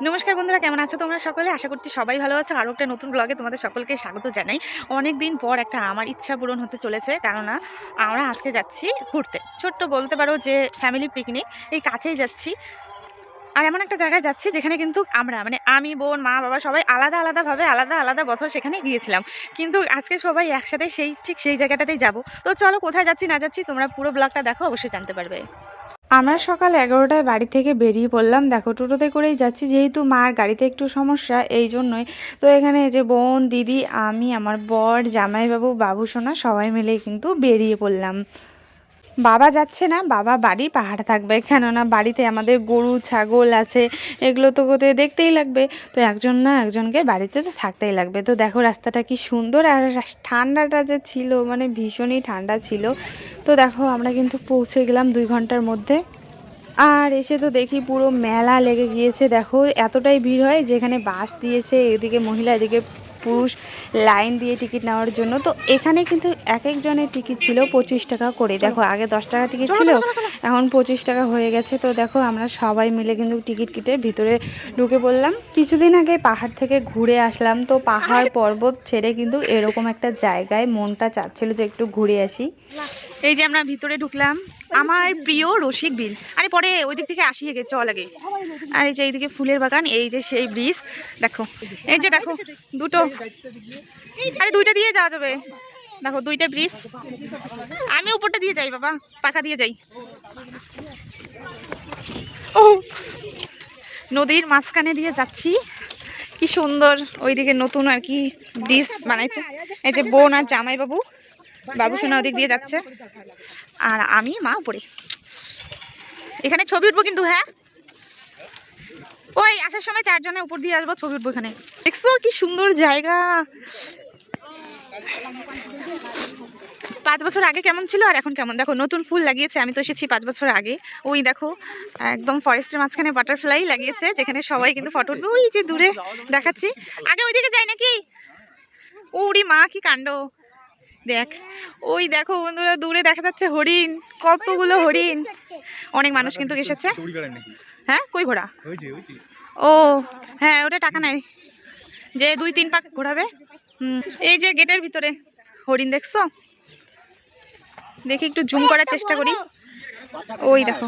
নমস্কার বন্ধুরা, কেমন আছো তোমরা সকলে? আশা করছি সবাই ভালো আছো। আরও একটা নতুন ব্লগে তোমাদের সকলকে স্বাগত জানাই। অনেক দিন পর একটা আমার ইচ্ছা পূরণ হতে চলেছে, কেননা আমরা আজকে যাচ্ছি ঘুরতে। ছোট্ট বলতে পারো যে ফ্যামিলি পিকনিক, এই কাছেই যাচ্ছি। আর এমন একটা জায়গায় যাচ্ছি যেখানে কিন্তু আমরা মানে আমি, বোন, মা, বাবা সবাই আলাদা আলাদাভাবে আলাদা আলাদা বছর সেখানে গিয়েছিলাম, কিন্তু আজকে সবাই একসাথে ঠিক সেই জায়গাটাতেই যাব। তো চলো, কোথায় যাচ্ছি না যাচ্ছি তোমরা পুরো ব্লগটা দেখো, অবশ্যই জানতে পারবে। আমরা সকাল 11টায় বাড়ি থেকে বেরিয়ে পড়লাম। দেখো, টোটোতে করেই যাচ্ছি, যেহেতু মার গাড়িতে একটু সমস্যা, এই জন্যই। তো এখানে এই যে বোন, দিদি, আমি, আমার বর, জামাইবাবু, বাবুসোনা সবাই মিলেই কিন্তু বেরিয়ে পড়লাম। বাবা যাচ্ছে না, বাবা বাড়ি পাহাড়ে থাকবে, কেননা বাড়িতে আমাদের গরু ছাগল আছে, এগুলো তো কোথায় দেখতেই লাগবে। তো একজন না একজনকে বাড়িতে তো থাকতেই লাগবে। তো দেখো রাস্তাটা কি সুন্দর, আর ঠান্ডাটা যে ছিল মানে ভীষণই ঠান্ডা ছিল। তো দেখো আমরা কিন্তু পৌঁছে গেলাম 2 ঘন্টার মধ্যে। আর এসে তো দেখি পুরো মেলা লেগে গিয়েছে। দেখো এতটাই ভিড় হয়, যেখানে বাস দিয়েছে, এদিকে মহিলা এদিকে পুরুষ লাইন দিয়ে টিকিট নেওয়ার জন্য। তো এখানে কিন্তু এক একজনের টিকিট ছিল 25 টাকা করে। দেখো আগে 10 টাকা টিকিট ছিল, এখন 25 টাকা হয়ে গেছে। তো দেখো আমরা সবাই মিলে কিন্তু টিকিট কেটে ভিতরে ঢুকে পড়লাম। কিছুদিন আগে পাহাড় থেকে ঘুরে আসলাম, তো পাহাড় পর্বত ছেড়ে কিন্তু এরকম একটা জায়গায় মনটা চাচ্ছিল যে একটু ঘুরে আসি। এই যে আমরা ভিতরে ঢুকলাম, আমার প্রিয় রসিক বিল। আরে পরে ওই দিক থেকে আসি, গে চল আগে। আর এই যে এইদিকে ফুলের বাগান, এই যে সেই ব্রিজ দেখো, এই যে দেখো দুটো, আরে দুইটা দিয়ে যাওয়া যাবে। দেখো দুইটা ব্রিজ, আমি উপরটা দিয়ে যাই বাবা, পাখা দিয়ে যাই। ও, নদীর মাঝখানে দিয়ে যাচ্ছি, কি সুন্দর। ওইদিকে নতুন আর কি ব্রিজ বানাইছে। এই যে বোন আর জামাইবাবু, বাবুসোনা ওদিক দিয়ে যাচ্ছে, আর আমি মা উপরে। এখানে ছবি উঠবো কিন্তু, হ্যাঁ ওই আসার সময় 4 জনের উপর দিয়ে আসবো, ছবি উঠবো এখানে। দেখছো কি সুন্দর জায়গা। 5 বছর আগে কেমন ছিল আর এখন কেমন, দেখো নতুন ফুল লাগিয়েছে। আমি তো এসেছি 5 বছর আগে। ওই দেখো একদম ফরেস্টের মাঝখানে বাটারফ্লাই লাগিয়েছে, যেখানে সবাই কিন্তু ফটো উঠবে। ওই যে দূরে দেখাচ্ছি, আগে ওইদিকে যাই নাকি। ওরে মা, কি কাণ্ড। দেখ, ওই দেখো বন্ধুরা, দূরে দেখা যাচ্ছে হরিণ, কতগুলো হরিণ। অনেক মানুষ কিন্তু এসেছে। হ্যাঁ, কই ঘোড়া? ও হ্যাঁ, ওটা টাকা নেয়, যে 2-3 পাক ঘোরাবে। এই যে গেটের ভিতরে হরিণ দেখছো, দেখি একটু জুম করার চেষ্টা করি। ওই দেখো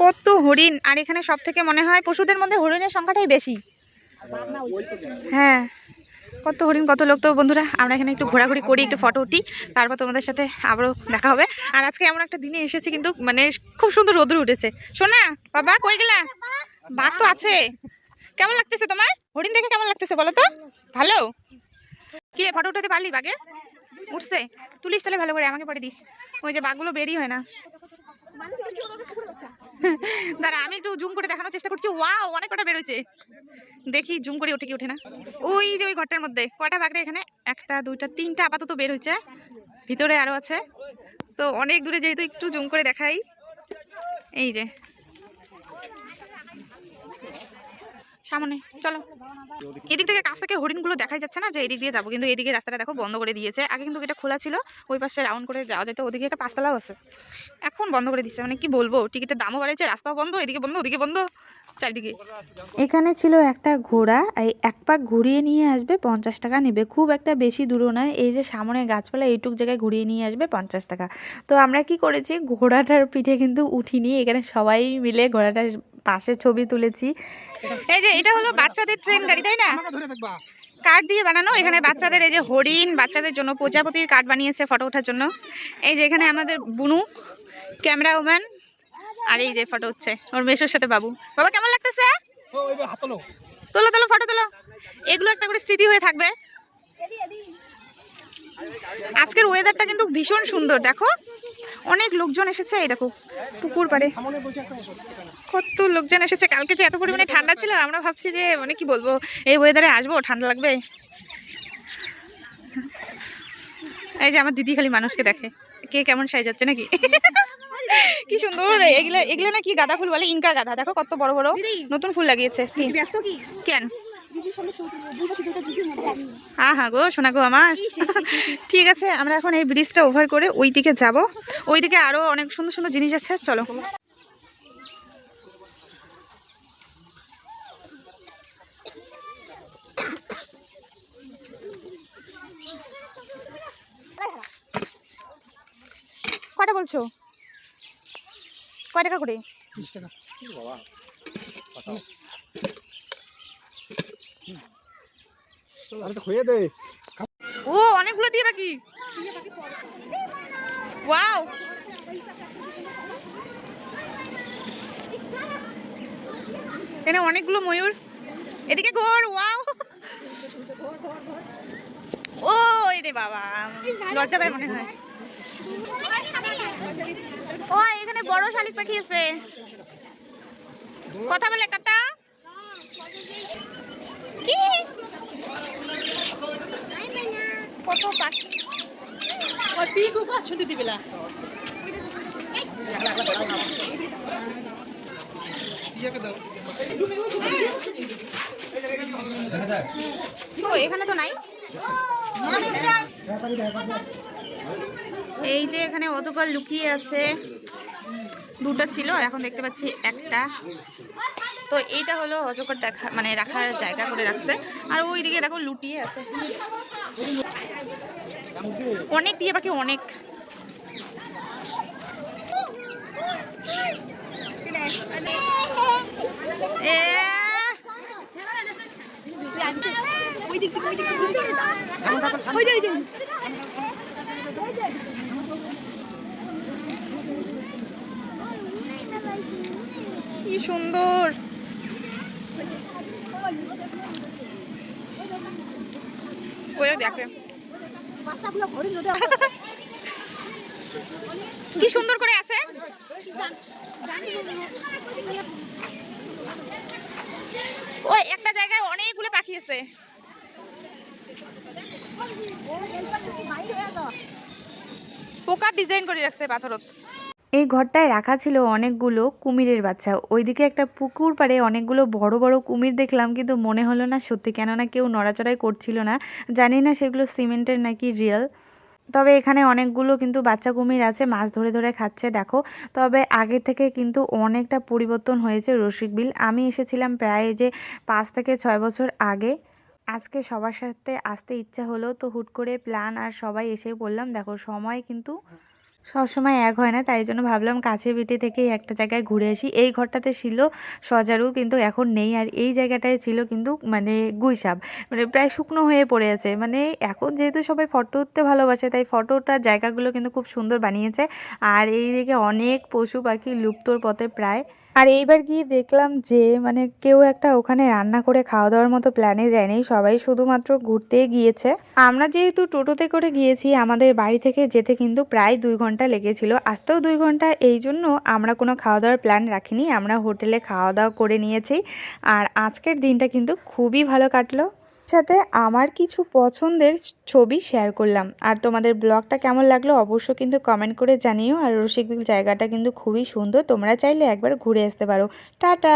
কত হরিণ। আর এখানে সব থেকে মনে হয় পশুদের মধ্যে হরিণের সংখ্যাটাই বেশি। হ্যাঁ, কত হরিণ, কত লোক। তো বন্ধুরা আমরা এখানে একটু ঘোরাঘুরি করি, একটু ফটো উঠি, তারপর তোমাদের সাথে আবারও দেখা হবে। আর আজকে এমন একটা দিনে এসেছি কিন্তু মানে খুব সুন্দর রোদ্র উঠেছে। শোনা বাবা, কই গেলা? বাঘ তো আছে। কেমন লাগতেছে তোমার হরিণ দেখে, কেমন লাগতেছে বলো তো? ভালো? কি রে, ফটো উঠাতে পারলি বাঘের? উঠছে? তুলিস তাহলে ভালো করে, আমাকে পরে দিস। ওই যে বাঘগুলো বেরই হয় না। দাঁড়া, আমি একটু জুম করে দেখানোর চেষ্টা করছি। ওয়াও, অনেক কটা বেরোচ্ছে। দেখি জুম করে ওঠে কি ওঠে না। ওই যে ওই ঘরটার মধ্যে কটা বাঘ রে? এখানে 1টা 2টা 3টা আপাতত বের হয়েছে, ভিতরে আরো আছে। তো অনেক দূরে, যেহেতু একটু জুম করে দেখাই। এই যে সামনে, চলো। এদিক থেকে কাছ থেকে হরিণগুলো দেখাই যাচ্ছে না, যে এদিক দিয়ে যাবো, কিন্তু এদিকে রাস্তাটা দেখো বন্ধ করে দিয়েছে। আগে কিন্তু এটা খোলা ছিল, ওই পাশে রাউন্ড করে যাওয়া যেত। ওদিকে একটা 5তলাও আছে, এখন বন্ধ করে দিচ্ছে। মানে কি বলবো, টিকিটের দামও বাড়িয়েছে, রাস্তাও বন্ধ, এদিকে বন্ধ ওদিকে বন্ধ, চারিদিকে। এখানে ছিল একটা ঘোড়া, এই 1 পাক ঘুরিয়ে নিয়ে আসবে 50 টাকা নেবে, খুব একটা বেশি দূরও নয়। এই যে সামনে গাছপালা, এইটুক জায়গায় ঘুরিয়ে নিয়ে আসবে 50 টাকা। তো আমরা কি করেছি, ঘোড়াটার পিঠে কিন্তু উঠিনি, এখানে সবাই মিলে ঘোড়াটার পাশে ছবি তুলেছি। এই যে এটা হলো বাচ্চাদের ট্রেন গাড়ি, তাই না? কাঠ দিয়ে বানানো। এখানে বাচ্চাদের এই যে হরিণ, বাচ্চাদের জন্য প্রজাপতির কাঠ বানিয়েছে ফটো ওঠার জন্য। এই যে এখানে আমাদের বুনু ক্যামেরা ওম্যান, আর এই যে ফটো হচ্ছে ওর মেসোর সাথে বাবু। বাবা কেমন লাগতেছে? তোলো তোলো, ফটো তোলো, এগুলো একটা করে স্মৃতি হয়ে থাকবে। আজকের ওয়েদারটা কিন্তু ভীষণ সুন্দর, দেখো অনেক লোকজন এসেছে। এই দেখো পুকুর পাড়ে কত লোকজন এসেছে। কালকে যে এত পরিমাণে ঠান্ডা ছিল, আমরা ভাবছি যে মানে কি বলবো, এই ওয়েদারে আসবো, ঠান্ডা লাগবে। এই যে আমার দিদি খালি মানুষকে দেখে, কে কেমন সাজাচ্ছে নাকি। কি সুন্দর এগুলো, এগুলো না কি গাঁদা ফুল বলে, ইনকা গাঁদা। দেখো কত বড় বড় নতুন ফুল লাগিয়েছে। কেন? হ্যাঁ হ্যাঁ গো, শোনা গো আমার। ঠিক আছে, আমরা এখন এই ব্রিজটা ওভার করে ওই দিকে যাব। ওই দিকে আরো অনেক সুন্দর সুন্দর জিনিস আছে, চলো। বলছো? কয় টাকা করে? 30 টাকা। ও অনেকগুলো টিয়া পাখি। ওয়াও, এখানে অনেকগুলো ময়ূর। এদিকে ঘোর। ওয়াও, ও রে বাবা, লজ্জা পায় মনে হয়। ও এখানে বড় শালিক পাখি আছে, কথা বলে কাতা কি কত পাখি। ও টিকু কাজ শুনতে দিবেলা। ও এখানে তো নাই। এই যে এখানে অজগর লুকিয়ে আছে, দুটো ছিল আর এখন দেখতে পাচ্ছি একটা। তো এইটা হলো অজগর দেখা মানে রাখার জায়গা করে রাখছে। আর ওইদিকে দেখো লুটিয়ে আছে অনেক টিয়া পাখি, অনেক। কি সুন্দর। ওই দেখে কি সুন্দর করে আছে। ওই একটা জায়গায় অনেকগুলো পাখি আছে। পোকার ডিজাইন করে রাখছে পাথরত। এই ঘরটায় রাখা ছিল অনেকগুলো কুমিরের বাচ্চা। ওইদিকে একটা পুকুর পাড়ে অনেকগুলো বড় বড় কুমির দেখলাম, কিন্তু মনে হলো না সত্যি, কেননা কেউ নড়াচড়াই করছিল না। জানি না সেগুলো সিমেন্টের নাকি রিয়েল। তবে এখানে অনেকগুলো কিন্তু বাচ্চা কুমির আছে, মাছ ধরে ধরে খাচ্ছে দেখো। তবে আগের থেকে কিন্তু অনেকটা পরিবর্তন হয়েছে রসিকবিল। আমি এসেছিলাম প্রায় যে 5 থেকে 6 বছর আগে। আজকে সবার সাথে আসতে ইচ্ছা হলো, তো হুট করে প্ল্যান আর সবাই এসে বললাম। দেখো সময় কিন্তু সবসময় এক হয় না, তাই জন্য ভাবলাম কাছে পিঠে থেকেই একটা জায়গায় ঘুরে আসি। এই ঘরটাতে ছিল সজারু, কিন্তু এখন নেই। আর এই জায়গাটায় ছিল কিন্তু মানে গুইসাপ, মানে প্রায় শুকনো হয়ে পড়ে আছে। মানে এখন যেহেতু সবাই ফটো উঠতে ভালোবাসে, তাই ফটোটার জায়গাগুলো কিন্তু খুব সুন্দর বানিয়েছে। আর এই দিকে অনেক পশু পাখি লুপ্তর পথে প্রায়। আর এইবার গিয়ে দেখলাম যে মানে কেউ একটা ওখানে রান্না করে খাওয়া দাওয়ার মতো প্ল্যানে যায়নি, সবাই শুধুমাত্র ঘুরতে গিয়েছে। আমরা যেহেতু টোটোতে করে গিয়েছি, আমাদের বাড়ি থেকে যেতে কিন্তু প্রায় 2 ঘন্টা লেগেছিল, আসতেও 2 ঘন্টা। এই জন্য আমরা কোনো খাওয়া দাওয়ার প্ল্যান রাখিনি, আমরা হোটেলে খাওয়া দাওয়া করে নিয়েছি। আর আজকের দিনটা কিন্তু খুবই ভালো কাটলো। সাথে আমার কিছু পছন্দের ছবি শেয়ার করলাম। আর তোমাদের ব্লগটা কেমন লাগলো অবশ্যই কিন্তু কমেন্ট করে জানিও। আর রসিকবিল জায়গাটা কিন্তু খুবই সুন্দর, তোমরা চাইলে একবার ঘুরে আসতে পারো। টাটা।